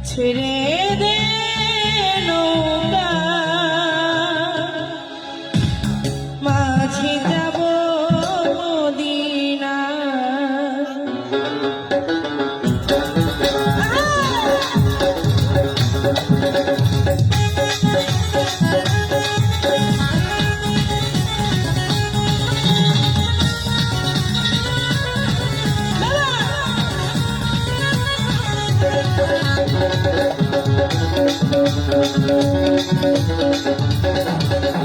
ছেড়ে দে নৌকা মাঝি যাব মদিনা।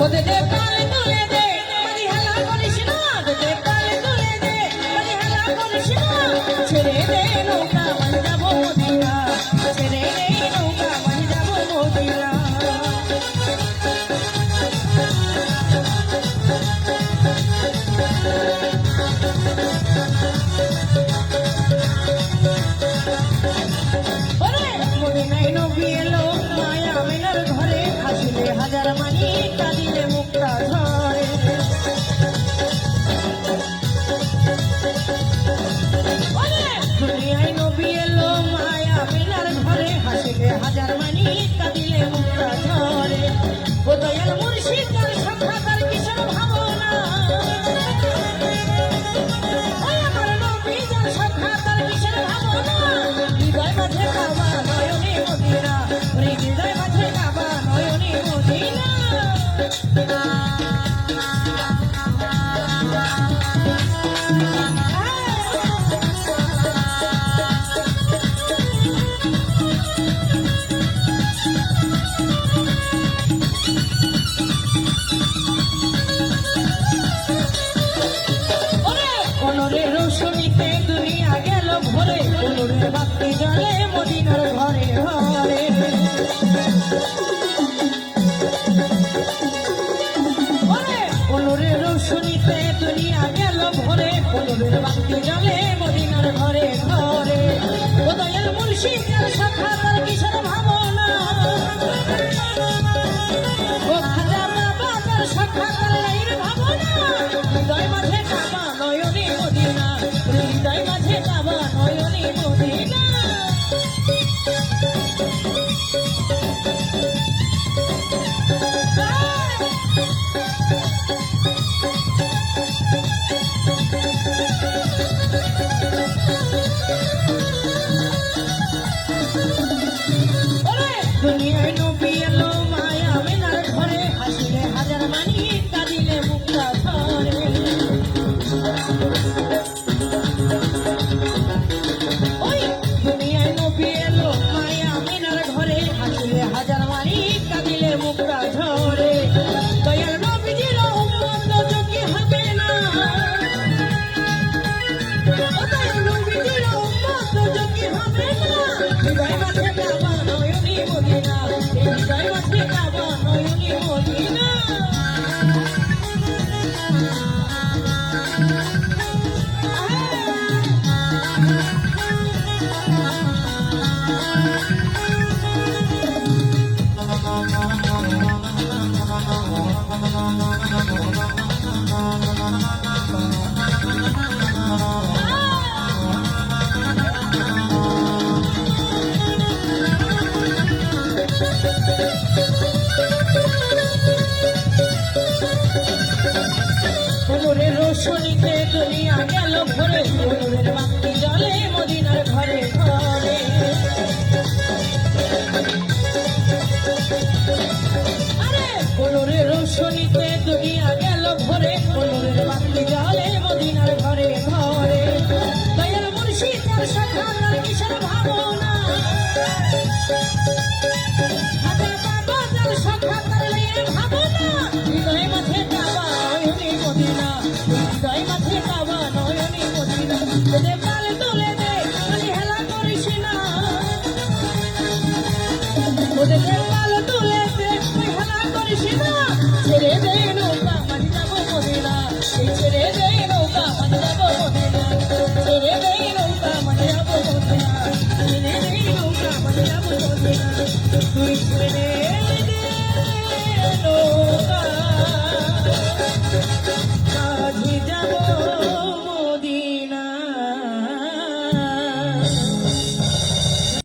ওদের পালে তুলে দে মানে হেলা করিস না, ওদের পালে তুলে দে মানে হেলা করিস না। ছেড়ে দে নৌকা মানে যাবো মদিনা, ছেড়ে দে নৌকা মানে যাবো মদিনা। মদিনায় নবী এলো মায়া আমিনার ঘরে, হাসিলে হাজার মানি কাঁদিলে মুক্তা ঝরে। দুনিয়ায় নবী এলো মায়া আমিনার ঘরে, হাসিলে হাজার মানি কাঁদিলে মুক্তা ঝরে। ও দয়াল মুর্শিদ তার সাক্ষাৎকার কিসের ভাবনা, আমার নবী যার সাক্ষাৎকার কিসের ভাবনা। হৃদয় মাঝে কাবা নয়নে মদিনা, হৃদয় মাঝে কাবা নয়নে মদিনা। কোনরে রোশনীতে দুনিয়া গেল ভরে, কোনরে বাতি জ্বলে মদিনার ঘরে ঘরে। কোনরে রোশনীতে দুনিয়া গেল ভরে, কোনরে বাতি জ্বলে মদিনার ঘরে ঘরে। ও দয়াল মুর্শিদের সাক্ষাৎকার কিসের ভাবনা, ও খাজা বাবা তার সাক্ষাৎকার লাইর ভাবনা। হৃদয় মাঝে কাবা নয়নে মদিনা, হৃদয় মাঝে কাবা নয়নে মদিনা। দুনিয়ায় নবী এলো মায়া আমিনার ঘরে, হাসিলে হাজার মানি কাঁদিলে মুক্তা ঝরে। ওই দুনিয়ায় নবী এলো মায়া আমিনার ঘরে, হাসিলে হাজার মানি কাঁদিলে মুক্তা ঝরে। দয়াল নবীজির উম্মত যোগ্য হবে না, দয়াল নবীজির উম্মত যোগ্য হবে না। হৃদয় মাঝে কাবা নয়নে মদিনা, হৃদয় মাঝে কাবা নয়নে মদিনা। কোনরে রোশনীতে দুনিয়া গেল ভরে, কোনরের বাতি জ্বলে মদিনার ঘরে ঘরে। আরে কোনরে রোশনীতে দুনিয়া গেল ভরে, কোনরের বাতি জ্বলে মদিনার ঘরে ঘরে। দয়াল মুর্শিদ তার সাক্ষাৎকার কিসের ভাবনা, হাজা বাবা তার সাক্ষাৎকার লাইর ভাবনা। হৃদয় মাঝে কাবা নয়নে মদিনা, হৃদয় মাঝে কাবা নয়নে মদিনা। ওদের পালে তুলে দে মানে হেলা করিস না, ওদের পালে তুলে দে তুই হেলা করিস না। ছেড়ে দে নৌকা মানে যাবো মদিনা, এই ছেড়ে দে নৌকা মানে যাবো মদিনা, ছেড়ে দে নৌকা মানে যাবো মদিনা, ছেড়ে দে নৌকা মানে যাবো মদিনা। তুই ছেড়ে